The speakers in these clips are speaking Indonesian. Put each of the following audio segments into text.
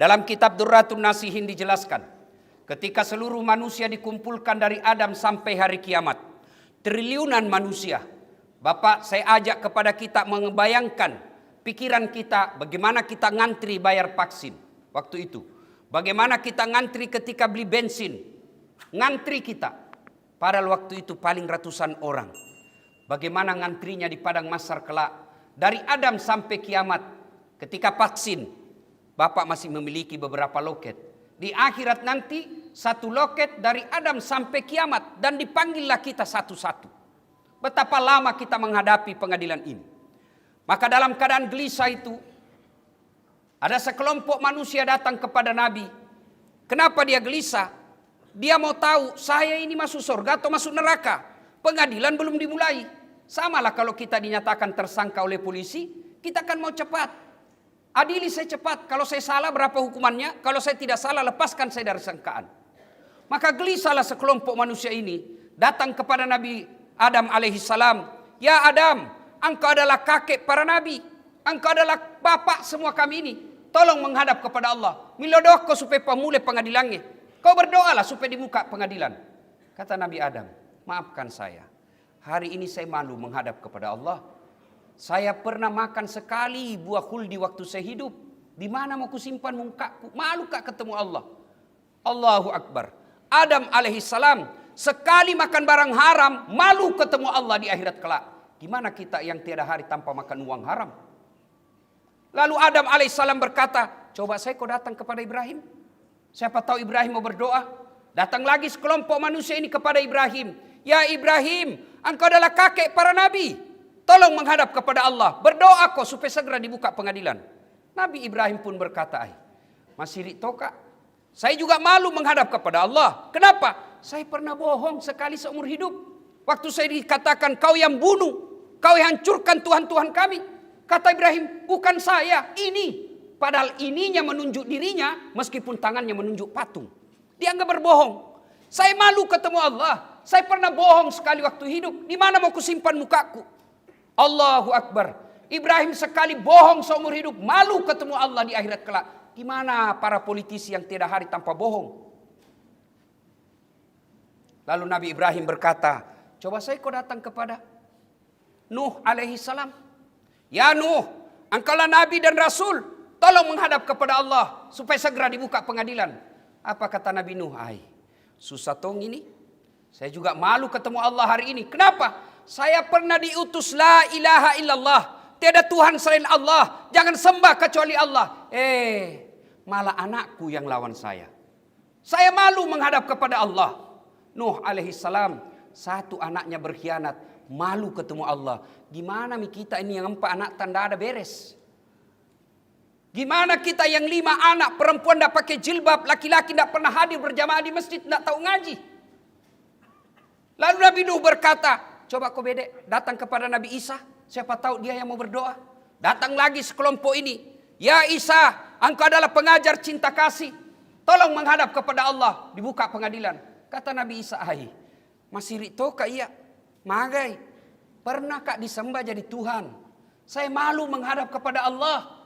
Dalam kitab Durratun Nasihin dijelaskan, ketika seluruh manusia dikumpulkan dari Adam sampai hari kiamat, triliunan manusia, Bapak saya ajak kepada kita membayangkan pikiran kita bagaimana kita ngantri bayar vaksin waktu itu. Bagaimana kita ngantri ketika beli bensin. Ngantri kita. Padahal waktu itu paling ratusan orang. Bagaimana ngantrinya di padang mahsyar kelak. Dari Adam sampai kiamat. Ketika vaksin. Bapak masih memiliki beberapa loket. Di akhirat nanti satu loket dari Adam sampai kiamat. Dan dipanggillah kita satu-satu. Betapa lama kita menghadapi pengadilan ini. Maka dalam keadaan gelisah itu. Ada sekelompok manusia datang kepada Nabi. Kenapa dia gelisah? Dia mau tahu saya ini masuk surga atau masuk neraka. Pengadilan belum dimulai. Samalah kalau kita dinyatakan tersangka oleh polisi. Kita kan mau cepat. Adili saya cepat. Kalau saya salah berapa hukumannya? Kalau saya tidak salah lepaskan saya dari sangkaan. Maka gelisahlah sekelompok manusia ini. Datang kepada Nabi Adam alaihissalam. Ya Adam, engkau adalah kakek para nabi. Engkau adalah bapak semua kami ini. Tolong menghadap kepada Allah. Milodoko supaya pemulai pengadilannya. Kau berdoalah supaya dibuka pengadilan. Kata Nabi Adam, maafkan saya. Hari ini saya malu menghadap kepada Allah. Saya pernah makan sekali buah khuldi waktu saya hidup. Di mana mau kusimpan mukaku? Malu kak ketemu Allah. Allahu Akbar. Adam alaihissalam sekali makan barang haram, malu ketemu Allah di akhirat kelak. Gimana kita yang tiada hari tanpa makan uang haram? Lalu Adam alaihissalam berkata, coba saya kau datang kepada Ibrahim. Siapa tahu Ibrahim mau berdoa. Datang lagi sekelompok manusia ini kepada Ibrahim. Ya Ibrahim, engkau adalah kakek para nabi. Tolong menghadap kepada Allah. Berdoa kau supaya segera dibuka pengadilan. Nabi Ibrahim pun berkata, masih ritoka. Saya juga malu menghadap kepada Allah. Kenapa? Saya pernah bohong sekali seumur hidup. Waktu saya dikatakan kau yang bunuh. Kau yang hancurkan Tuhan-Tuhan kami. Kata Ibrahim, bukan saya, ini. Padahal ininya menunjuk dirinya, meskipun tangannya menunjuk patung. Dia enggak berbohong. Saya malu ketemu Allah. Saya pernah bohong sekali waktu hidup. Di mana mau kusimpan mukaku? Allahu Akbar. Ibrahim sekali bohong seumur hidup. Malu ketemu Allah di akhirat kelak. Gimana para politisi yang tiada hari tanpa bohong? Lalu Nabi Ibrahim berkata, coba saya kau datang kepada Nuh alaihissalam. Ya Nuh, engkaulah Nabi dan Rasul. Tolong menghadap kepada Allah supaya segera dibuka pengadilan. Apa kata Nabi Nuh? Susah tong ini. Saya juga malu ketemu Allah hari ini. Kenapa? Saya pernah diutus la ilaha illallah. Tiada Tuhan selain Allah. Jangan sembah kecuali Allah. Malah anakku yang lawan saya. Saya malu menghadap kepada Allah. Nuh alaihissalam. Satu anaknya berkhianat. Malu ketemu Allah. Gimana kita ini yang 4 anak tanda ada beres? Gimana kita yang 5 anak perempuan tidak pakai jilbab, laki-laki tidak pernah hadir berjamaah di masjid, tidak tahu ngaji. Lalu Nabi Nuh berkata, coba kau bedek, datang kepada Nabi Isa, siapa tahu dia yang mau berdoa. Datang lagi sekelompok ini, ya Isa, engkau adalah pengajar cinta kasih, tolong menghadap kepada Allah, dibuka pengadilan. Kata Nabi Isa, masih rito kak iya, magai, pernah kak disembah jadi Tuhan, saya malu menghadap kepada Allah.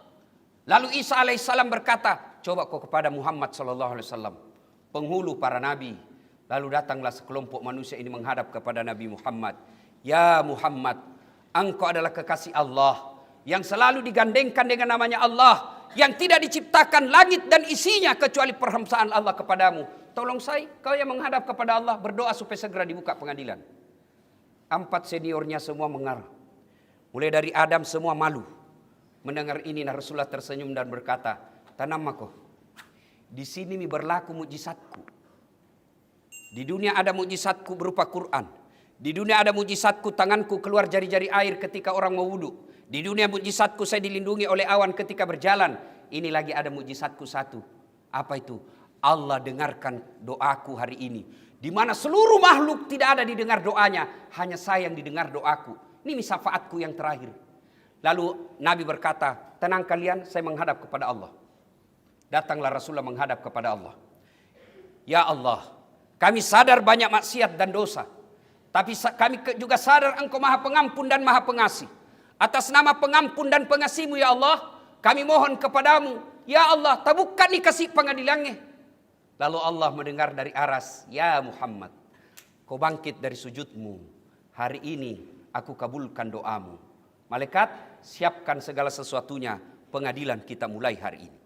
Lalu Isa alaihissalam berkata, coba kau kepada Muhammad sallallahu alaihi wasallam, penghulu para nabi. Lalu datanglah sekelompok manusia ini menghadap kepada Nabi Muhammad. Ya Muhammad, engkau adalah kekasih Allah yang selalu digandengkan dengan namanya Allah, yang tidak diciptakan langit dan isinya kecuali perhambaan Allah kepadamu. Tolong saya, kau yang menghadap kepada Allah, berdoa supaya segera dibuka pengadilan. 4 seniornya semua mengarah. Mulai dari Adam semua malu. Mendengar ini Rasulullah tersenyum dan berkata, tanam aku. Di sini berlaku mujizatku. Di dunia ada mujizatku berupa Quran. Di dunia ada mujizatku tanganku keluar jari-jari air ketika orang mau wudu. Di dunia mujizatku saya dilindungi oleh awan ketika berjalan. Ini lagi ada mujizatku satu. Apa itu? Allah dengarkan doaku hari ini. Di mana seluruh makhluk tidak ada didengar doanya. Hanya saya yang didengar doaku. Ini syafaatku yang terakhir. Lalu Nabi berkata, tenang kalian, saya menghadap kepada Allah. Datanglah Rasulullah menghadap kepada Allah. Ya Allah, kami sadar banyak maksiat dan dosa. Tapi kami juga sadar Engkau Maha Pengampun dan Maha Pengasih. Atas nama pengampun dan pengasih-Mu ya Allah, kami mohon kepadamu, Ya Allah, tabukkan ni kasih pengadilannya. Lalu Allah mendengar dari aras, ya Muhammad, kau bangkit dari sujudmu. Hari ini aku kabulkan doamu. Malaikat, siapkan segala sesuatunya, pengadilan kita mulai hari ini.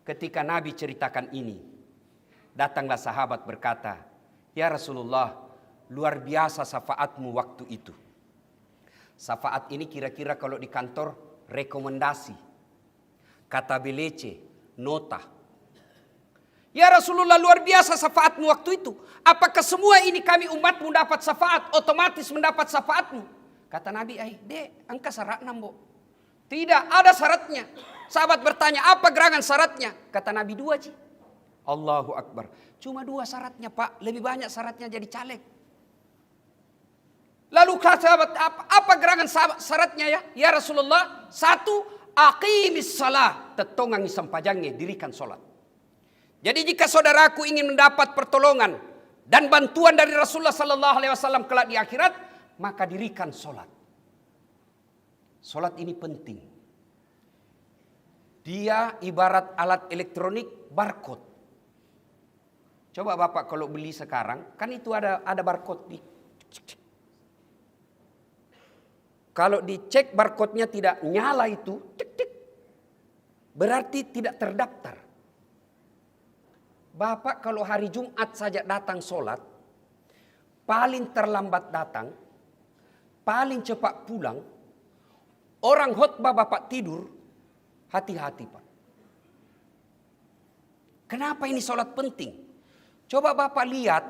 Ketika Nabi ceritakan ini, datanglah sahabat berkata, ya Rasulullah, luar biasa syafaatmu waktu itu. Syafaat ini kira-kira kalau di kantor rekomendasi, kata belece, nota. Ya Rasulullah, luar biasa syafaatmu waktu itu. Apakah semua ini kami umatmu dapat syafaat, otomatis mendapat syafaatmu? Kata Nabi, dek, angka syarat nambo. Tidak, ada syaratnya. Sahabat bertanya, apa gerangan syaratnya? Kata Nabi, 2 Ji. Allahu Akbar. Cuma 2 syaratnya Pak, lebih banyak syaratnya jadi caleg. Lalu kata sahabat, apa gerangan syaratnya ya? Ya Rasulullah, 1, aqimis salah, tetongangi sampajangnya, dirikan solat. Jadi jika saudaraku ingin mendapat pertolongan dan bantuan dari Rasulullah sallallahu alaihi wasallam kelak di akhirat, maka dirikan solat. Solat ini penting. Dia ibarat alat elektronik barcode. Coba Bapak kalau beli sekarang, kan itu ada barcode di. Kalau dicek barcode-nya tidak nyala itu, berarti tidak terdaftar. Bapak kalau hari Jumat saja datang sholat, paling terlambat datang, paling cepat pulang, orang khotbah Bapak tidur, hati-hati Pak. Kenapa ini sholat penting? Coba Bapak lihat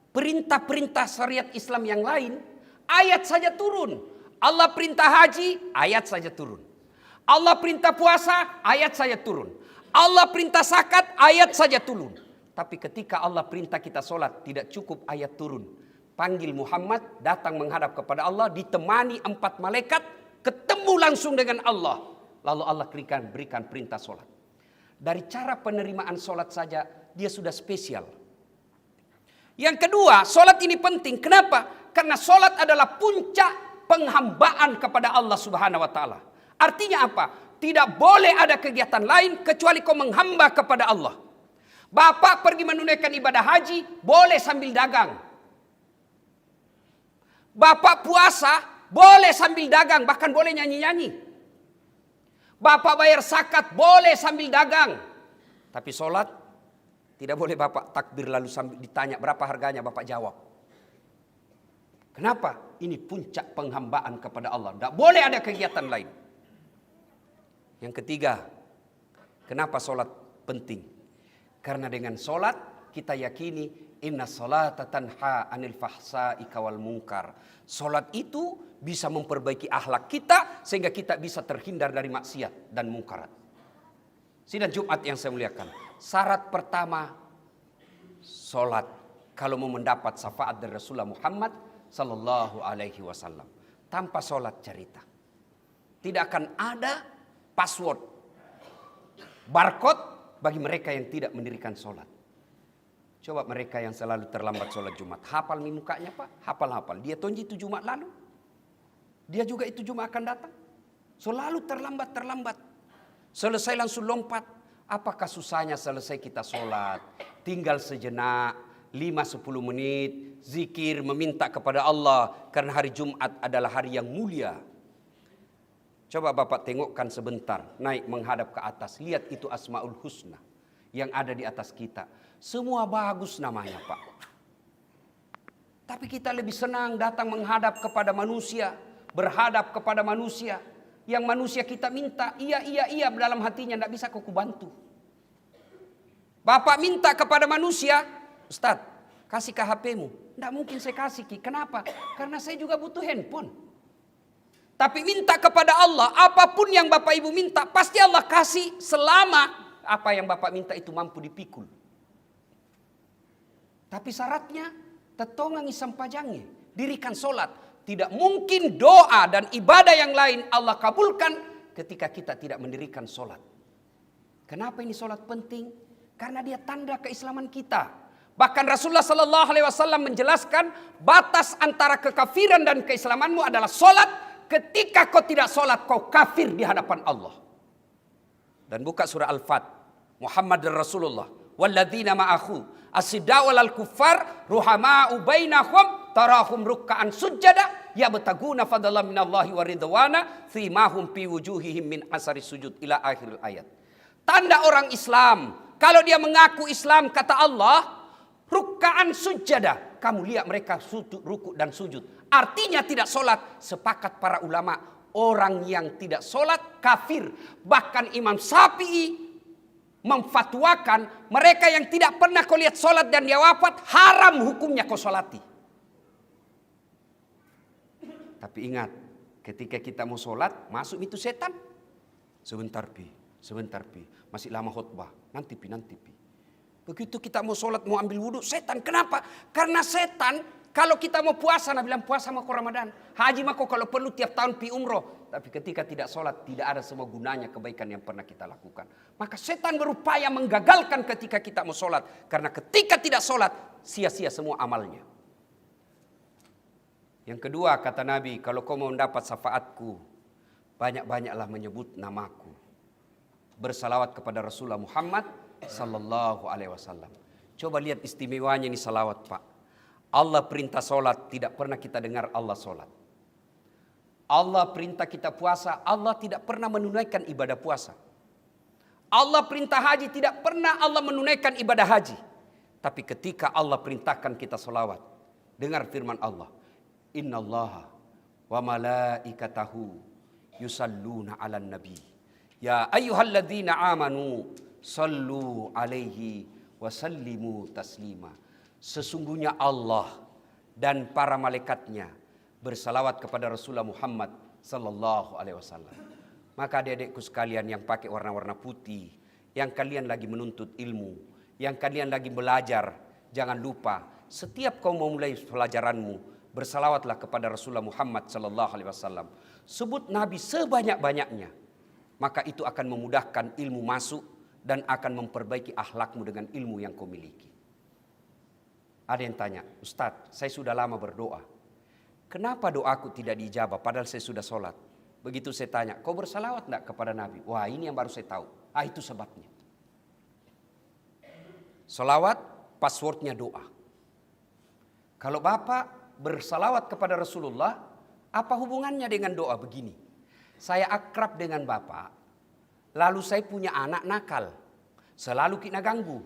perintah-perintah syariat Islam yang lain, ayat saja turun. Allah perintah haji, ayat saja turun. Allah perintah puasa, ayat saja turun. Allah perintah zakat, ayat saja turun. Tapi ketika Allah perintah kita sholat, tidak cukup ayat turun. Panggil Muhammad, datang menghadap kepada Allah, ditemani 4 malaikat, ketemu langsung dengan Allah. Lalu Allah berikan perintah sholat. Dari cara penerimaan sholat saja, dia sudah spesial. Yang kedua, sholat ini penting. Kenapa? Karena sholat adalah puncak penghambaan kepada Allah Subhanahu wa Ta'ala. Artinya apa? Tidak boleh ada kegiatan lain kecuali kau menghamba kepada Allah. Bapak pergi menunaikan ibadah haji, boleh sambil dagang. Bapak puasa, boleh sambil dagang, bahkan boleh nyanyi-nyanyi. Bapak bayar zakat, boleh sambil dagang. Tapi sholat, tidak boleh Bapak takbir lalu sambil ditanya berapa harganya, Bapak jawab. Kenapa? Ini puncak penghambaan kepada Allah. Tidak boleh ada kegiatan lain. Yang ketiga, kenapa sholat penting? Karena dengan sholat kita yakini inna sholata tanha anil fahsai wal munkar. Sholat itu bisa memperbaiki akhlak kita sehingga kita bisa terhindar dari maksiat dan mungkarat. Sidang Jumat yang saya muliakan. Syarat pertama sholat kalau mau mendapat syafaat dari Rasulullah Muhammad sallallahu alaihi wasallam. Tanpa sholat cerita, tidak akan ada password, barcode bagi mereka yang tidak mendirikan sholat. Coba mereka yang selalu terlambat sholat Jumat. Hafal nih mukanya Pak, hafal. Dia tonji itu Jumat lalu, dia juga itu Jumat akan datang. Selalu terlambat. Selesai langsung lompat. Apakah susahnya selesai kita sholat? Tinggal sejenak, 5-10 menit, zikir, meminta kepada Allah. Karena hari Jumat adalah hari yang mulia. Coba Bapak tengokkan sebentar, naik menghadap ke atas. Lihat itu Asmaul Husna yang ada di atas kita. Semua bagus namanya Pak. Tapi kita lebih senang datang menghadap kepada manusia. Berhadap kepada manusia. Yang manusia kita minta, iya dalam hatinya, tidak bisa kau bantu. Bapak minta kepada manusia, Ustaz, kasih ke HP-mu. Tidak mungkin saya kasih Ki. Kenapa? Karena saya juga butuh handphone. Tapi minta kepada Allah, apapun yang Bapak Ibu minta, pasti Allah kasih selama apa yang Bapak minta itu mampu dipikul. Tapi syaratnya, tetongangi sampajangnya, dirikan sholat. Tidak mungkin doa dan ibadah yang lain Allah kabulkan ketika kita tidak mendirikan sholat. Kenapa ini sholat penting? Karena dia tanda keislaman kita. Bahkan Rasulullah Sallallahu Alaihi Wasallam menjelaskan batas antara kekafiran dan keislamanmu adalah sholat. Ketika kau tidak sholat, kau kafir di hadapan Allah. Dan buka surah Al-Fat. Muhammad Rasulullah. Walladzina ma'ahu asyiddaa'u 'alal kuffar ruhama'u bainahum tarahum ruk'an sujada yabtaguna fadlan minallahi wa ridwana simahum fi wujuhihim min asari sujud ila akhir ayat. Tanda orang Islam, kalau dia mengaku Islam kata Allah, ruk'an sujada, kamu lihat mereka ruku dan sujud. Artinya tidak sholat. Sepakat para ulama, orang yang tidak sholat kafir. Bahkan Imam Syafi'i memfatwakan mereka yang tidak pernah kau lihat sholat dan dia wafat, haram hukumnya kau sholati. Tapi ingat, ketika kita mau sholat, masuk itu setan. Sebentar pi, masih lama khutbah, nanti pi. Begitu kita mau sholat, mau ambil wudhu, setan. Kenapa? Karena setan, kalau kita mau puasa, Nabi bilang puasa mako Ramadan. Haji mako kalau perlu tiap tahun pi umroh. Tapi ketika tidak sholat, tidak ada semua gunanya kebaikan yang pernah kita lakukan. Maka setan berupaya menggagalkan ketika kita mau sholat. Karena ketika tidak sholat, sia-sia semua amalnya. Yang kedua kata Nabi, kalau kau mau mendapat syafaatku, banyak-banyaklah menyebut namaku. Bersalawat kepada Rasulullah Muhammad sallallahu alaihi wasallam. Coba lihat istimewanya ini salawat, Pak. Allah perintah sholat, tidak pernah kita dengar Allah sholat. Allah perintah kita puasa, Allah tidak pernah menunaikan ibadah puasa. Allah perintah haji, tidak pernah Allah menunaikan ibadah haji. Tapi ketika Allah perintahkan kita sholawat, dengar firman Allah. Innallaha wa malaikatahu yusalluna 'alan nabi. Ya ayyuhalladzina amanu sallu alaihi wa sallimu taslima. Sesungguhnya Allah dan para malaikatnya bersalawat kepada Rasulullah Muhammad sallallahu alaihi wasallam. Maka adik-adikku sekalian yang pakai warna-warna putih, yang kalian lagi menuntut ilmu, yang kalian lagi belajar, jangan lupa setiap kau mau mulai pelajaranmu, bersalawatlah kepada Rasulullah Muhammad sallallahu alaihi wasallam. Sebut Nabi sebanyak-banyaknya. Maka itu akan memudahkan ilmu masuk dan akan memperbaiki akhlakmu dengan ilmu yang kau miliki. Ada yang tanya, Ustadz, saya sudah lama berdoa. Kenapa doaku tidak dijabah padahal saya sudah sholat? Begitu saya tanya, kau bersalawat enggak kepada Nabi? Wah, ini yang baru saya tahu. Itu sebabnya. Salawat, passwordnya doa. Kalau Bapak bersalawat kepada Rasulullah, apa hubungannya dengan doa begini? Saya akrab dengan Bapak, lalu saya punya anak nakal, selalu kita ganggu.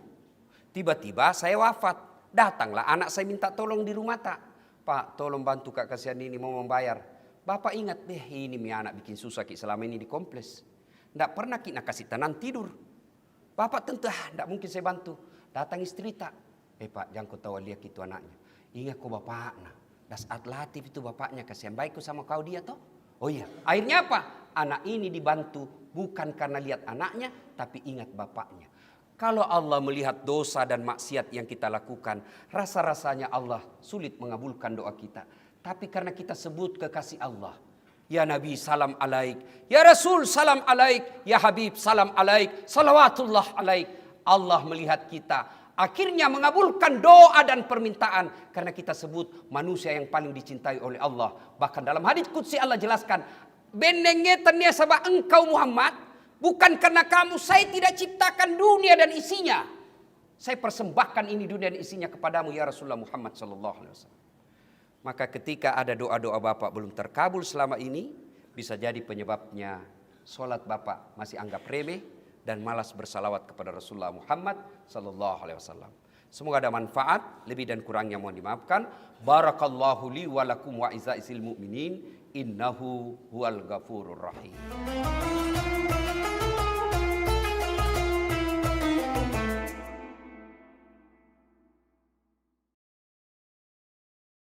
Tiba-tiba saya wafat, datanglah anak saya minta tolong di rumah tak. Pak, tolong bantu kak kasihan ini mau membayar. Bapak ingat, ini mi anak bikin susah ki selama ini di kompleks. Nggak pernah kita kasih tenang tidur. Bapak tentu, nggak mungkin saya bantu. Datang istri tak. Pak, jangan kau tahu lihat itu anaknya. Ingat kau bapaknya. Das atlatif itu bapaknya, kasihan baik kau sama kau dia toh. Oh iya, akhirnya apa? Anak ini dibantu bukan karena lihat anaknya, tapi ingat bapaknya. Kalau Allah melihat dosa dan maksiat yang kita lakukan, rasa-rasanya Allah sulit mengabulkan doa kita. Tapi karena kita sebut kekasih Allah, ya Nabi salam alaik, ya Rasul salam alaik, ya Habib salam alaik, salawatullah alaik. Allah melihat kita. Akhirnya mengabulkan doa dan permintaan. Karena kita sebut manusia yang paling dicintai oleh Allah. Bahkan dalam hadits qudsi Allah jelaskan. Benengetannya sabah engkau Muhammad. Bukan karena kamu, saya tidak ciptakan dunia dan isinya. Saya persembahkan ini dunia dan isinya kepadamu ya Rasulullah Muhammad sallallahu alaihi wasallam. Maka ketika ada doa-doa Bapak belum terkabul selama ini, bisa jadi penyebabnya sholat Bapak masih anggap remeh dan malas bersalawat kepada Rasulullah Muhammad sallallahu alaihi wasallam. Semoga ada manfaat, lebih dan kurangnya mohon dimaafkan. Barakallahu li wa lakum wa izaisil mu'minin innahu huwal ghafurur rahim.